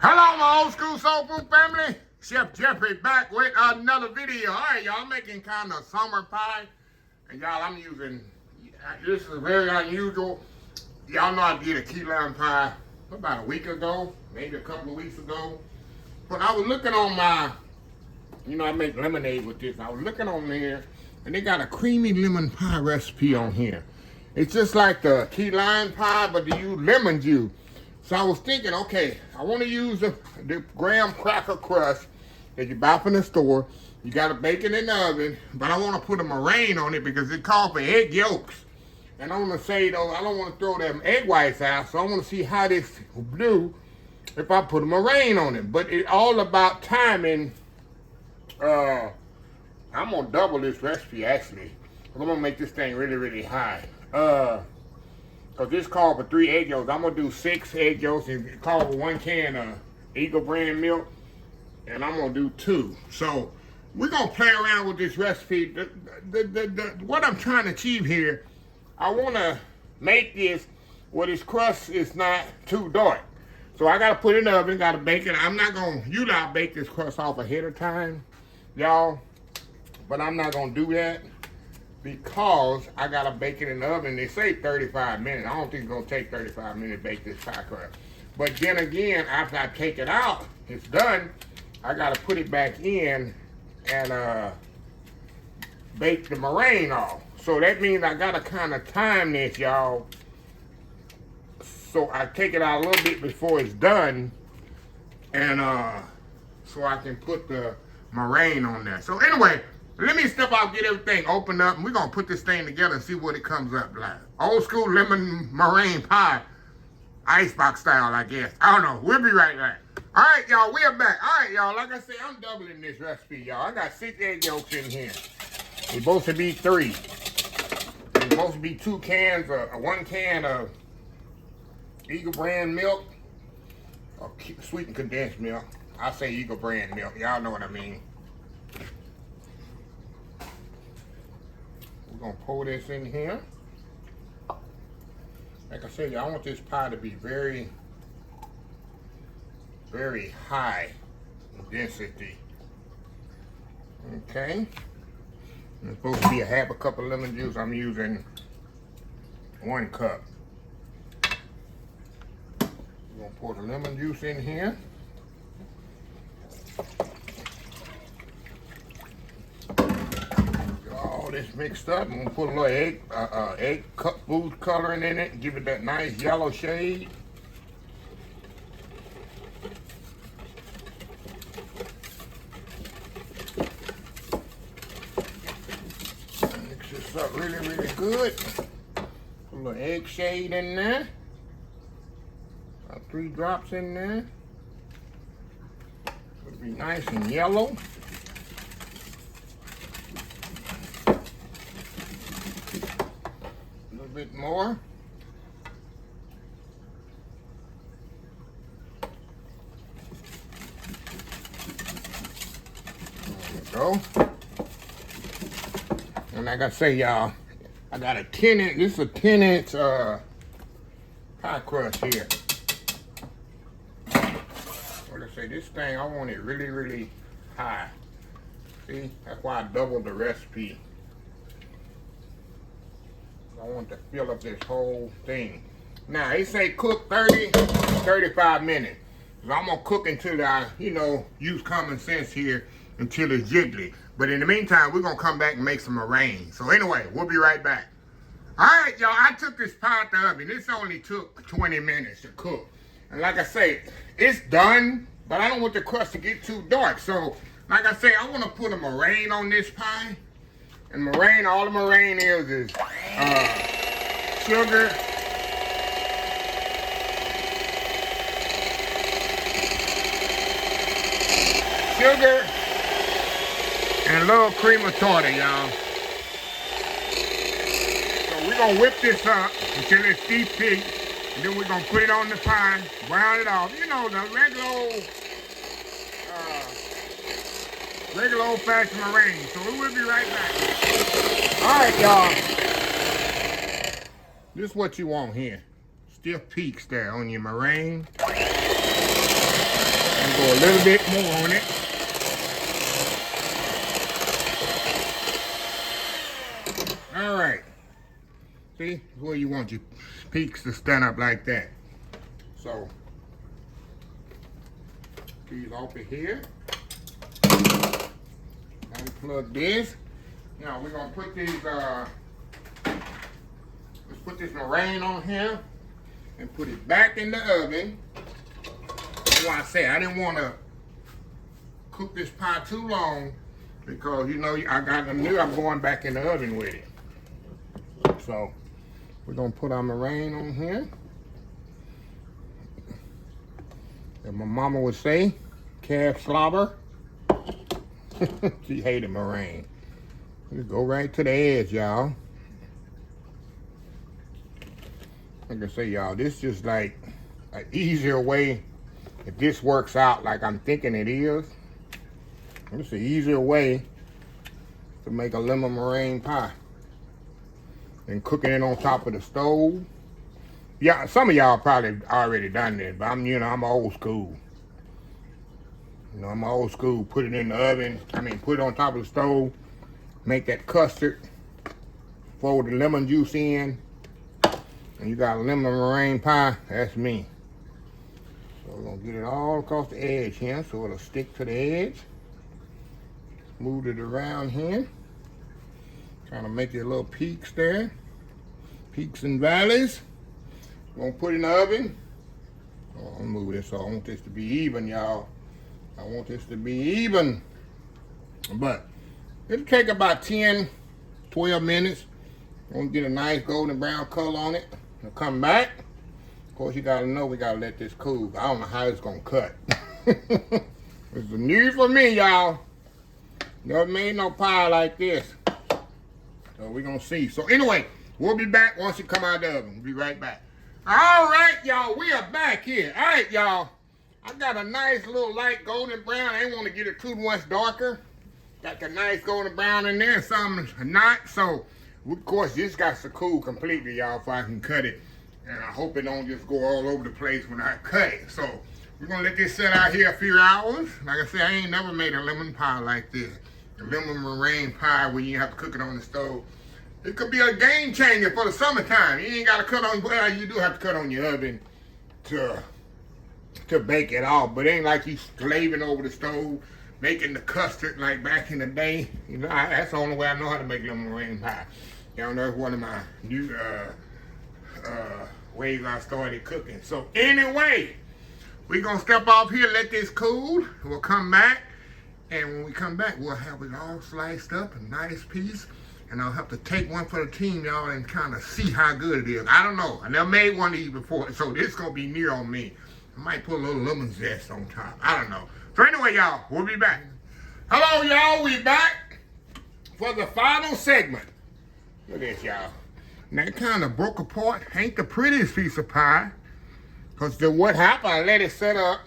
Hello, my old school soul food family. Chef Jeffrey back with another video. All right, y'all, making kind of summer pie. And y'all, I'm using, this is very unusual. Y'all know I did a key lime pie about a week ago, maybe a couple of weeks ago. But I was looking on my, I make lemonade with this. I was looking on there, and they got a creamy lemon pie recipe on here. It's just like the key lime pie, but they use lemon juice. So I was thinking, okay, I want to use the graham cracker crust that you buy from the store. You got to bake it in the oven, but I want to put a meringue on it because it calls for egg yolks. And I want to say, though, I don't want to throw them egg whites out, so I want to see how this will do if I put a meringue on it. But it's all about timing. I'm going to double this recipe, actually. I'm going to make this thing really, really high. Because this called for 3 egg yolks. I'm going to do 6 egg yolks and it called for 1 can of Eagle brand milk. And I'm going to do 2. So we're going to play around with this recipe. What I'm trying to achieve here, I want to make this where this crust is not too dark. So I got to put it in the oven, got to bake it. I'm not going to, usually I bake this crust off ahead of time, y'all. But I'm not going to do that, because I gotta bake it in the oven. They say 35 minutes. I don't think it's gonna take 35 minutes to bake this pie crust. But then again, after I take it out, it's done, I gotta put it back in and bake the meringue off. So that means I gotta kind of time this, y'all. So I take it out a little bit before it's done, and so I can put the meringue on there. So anyway, let me step out, get everything opened up, and we're going to put this thing together and see what it comes up like. Old school lemon meringue pie, icebox style, I guess. I don't know. We'll be right back. All right, y'all, we're back. All right, y'all, like I said, I'm doubling this recipe, y'all. I got 6 egg yolks in here. They're supposed to be 3. They're supposed to be 2 cans, 1 can of Eagle brand milk, or sweetened condensed milk. I say Eagle brand milk. Y'all know what I mean. We're gonna pour this in here. Like I said, I want this pie to be very, very high in density. Okay. It's supposed to be a half a cup of lemon juice. I'm using 1 cup. We're gonna pour the lemon juice in here. All this mixed up. I'm gonna put a little egg food coloring in it and give it that nice yellow shade. Mix this up really, really good. Put a little egg shade in there. About 3 drops in there. It'll be nice and yellow. Bit more. There we go. And like I say, y'all, I got a 10-inch, this is a 10-inch pie crust here. Like I say, this thing, I want it really, really high. See, that's why I doubled the recipe. I want to fill up this whole thing. Now, they say cook 30 to 35 minutes. So I'm going to cook until I, use common sense here until it's jiggly. But in the meantime, we're going to come back and make some meringue. So anyway, we'll be right back. All right, y'all, I took this pie out the oven. This only took 20 minutes to cook. And like I say, it's done, but I don't want the crust to get too dark. So, like I say, I want to put a meringue on this pie. And meringue, all the meringue is sugar, and a little cream of tartar, y'all. So we're gonna whip this up until it's deep thick, and then we're gonna put it on the pie, brown it off. You know, the regular old-fashioned meringue. So we will be right back. All right, y'all. This is what you want here. Stiff peaks there on your meringue. Go a little bit more on it. All right. See, where you want your peaks to stand up like that. So, these off of here. Unplug this. Now we're gonna put these. Let's put this meringue on here and put it back in the oven. That's why I say I didn't want to cook this pie too long because you know I knew I'm going back in the oven with it. So we're gonna put our meringue on here. And my mama would say, calf slobber. She hated meringue. We go right to the edge, y'all. Like I say, y'all, this is just like an easier way. If this works out like I'm thinking it is, it's an easier way to make a lemon meringue pie than cooking it on top of the stove. Yeah, some of y'all probably already done this, but I'm old school. I'm old school. Put it in the oven. Put it on top of the stove. Make that custard. Fold the lemon juice in. And you got a lemon meringue pie. That's me. So we're going to get it all across the edge here so it'll stick to the edge. Move it around here. Trying to make it little peaks there. Peaks and valleys. We're going to put it in the oven. Oh, I'll move this so I want this to be even, y'all. I want this to be even. But it'll take about 10, 12 minutes. We're going to get a nice golden brown color on it. It'll come back. Of course, you got to know we got to let this cool. I don't know how it's going to cut. It's new for me, y'all. Never made no pie like this. So we're going to see. So anyway, we'll be back once it come out of the oven. We'll be right back. All right, y'all. We are back here. All right, y'all. I got a nice little light golden brown. I ain't want to get it too much darker. Got the nice golden brown in there, some not. So, of course, this got to cool completely, y'all, if I can cut it. And I hope it don't just go all over the place when I cut it. So, we're going to let this sit out here a few hours. Like I said, I ain't never made a lemon pie like this. A lemon meringue pie where you have to cook it on the stove. It could be a game changer for the summertime. You ain't got to cut on, well, you do have to cut on your oven to bake it off, but it ain't like you slaving over the stove, making the custard like back in the day. That's the only way I know how to make lemon meringue pie. Y'all know it's one of my new ways I started cooking. So anyway, we're gonna step off here, let this cool. We'll come back, and when we come back, we'll have it all sliced up, a nice piece. And I'll have to take one for the team, y'all, and kind of see how good it is. I don't know. I never made one of these before, so this is gonna be new on me. I might put a little lemon zest on top. I don't know. So anyway, y'all, we'll be back. Hello, y'all. We back for the final segment. Look at this, y'all. Now, it kind of broke apart. Ain't the prettiest piece of pie. Because what happened, I let it set up,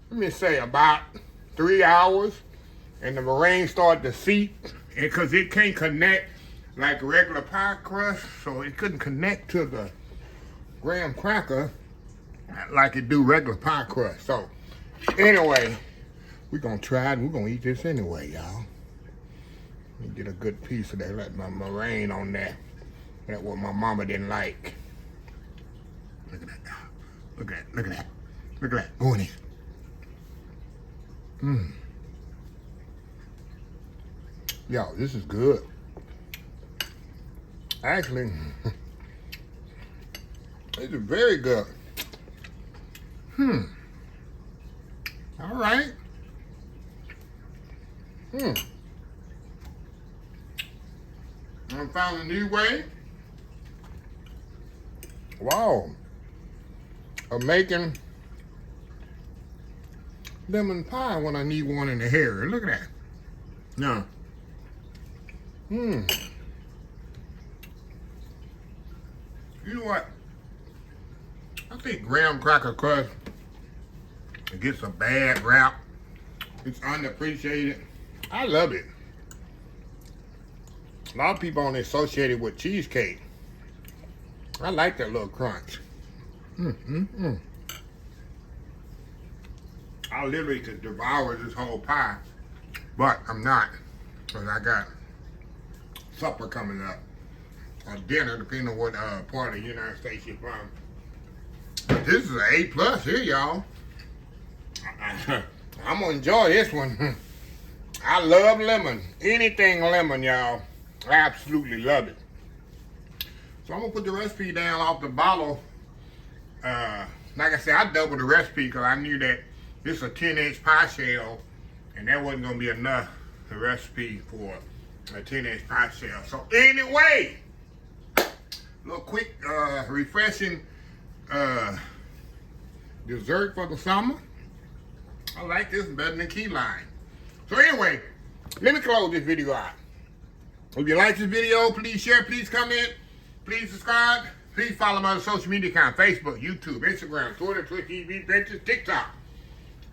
let me say, about 3 hours. And the meringue started to seep. Because it can't connect like regular pie crust. So it couldn't connect to the graham cracker like it do regular pie crust. So anyway, we're gonna try it and we're gonna eat this anyway, y'all. Let me get a good piece of that, let my meringue on there. That's what my mama didn't like. Look at that, y'all. Look at that, look at that. Look at that. Go in here. Yo, this is good. Actually, this is very good. All right. I found a new way. Wow. Of making lemon pie when I need one in the hair. Look at that. Now. You know what? I think graham cracker crust, it gets a bad rap. It's unappreciated. I love it. A lot of people only associate it with cheesecake. I like that little crunch. I I literally could devour this whole pie, but I'm not, because I got supper coming up, or dinner, depending on what part of the United States you're from. But this is an A+ here, y'all. I'm gonna enjoy this one. I love lemon. Anything lemon, y'all. I absolutely love it. So I'm gonna put the recipe down off the bottle. Like I said, I doubled the recipe because I knew that this is a 10-inch pie shell, and that wasn't gonna be enough, the recipe for a 10-inch pie shell. So anyway, a little quick, refreshing dessert for the summer. I like this better than key lime. So anyway, let me close this video out. If you like this video, please share, please comment, please subscribe, please follow my social media account, Facebook, YouTube, Instagram, Twitter, Twitch TV, Pinterest, TikTok,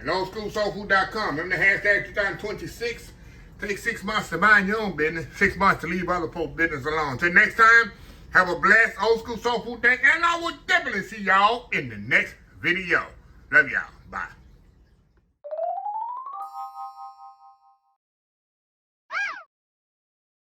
and oldschoolsoulfood.com. Remember the hashtag 2026. Take 6 months to mind your own business, 6 months to leave other people's business alone. Until next time, have a blessed old school soul food day, and I will definitely see y'all in the next video. Love y'all. Bye.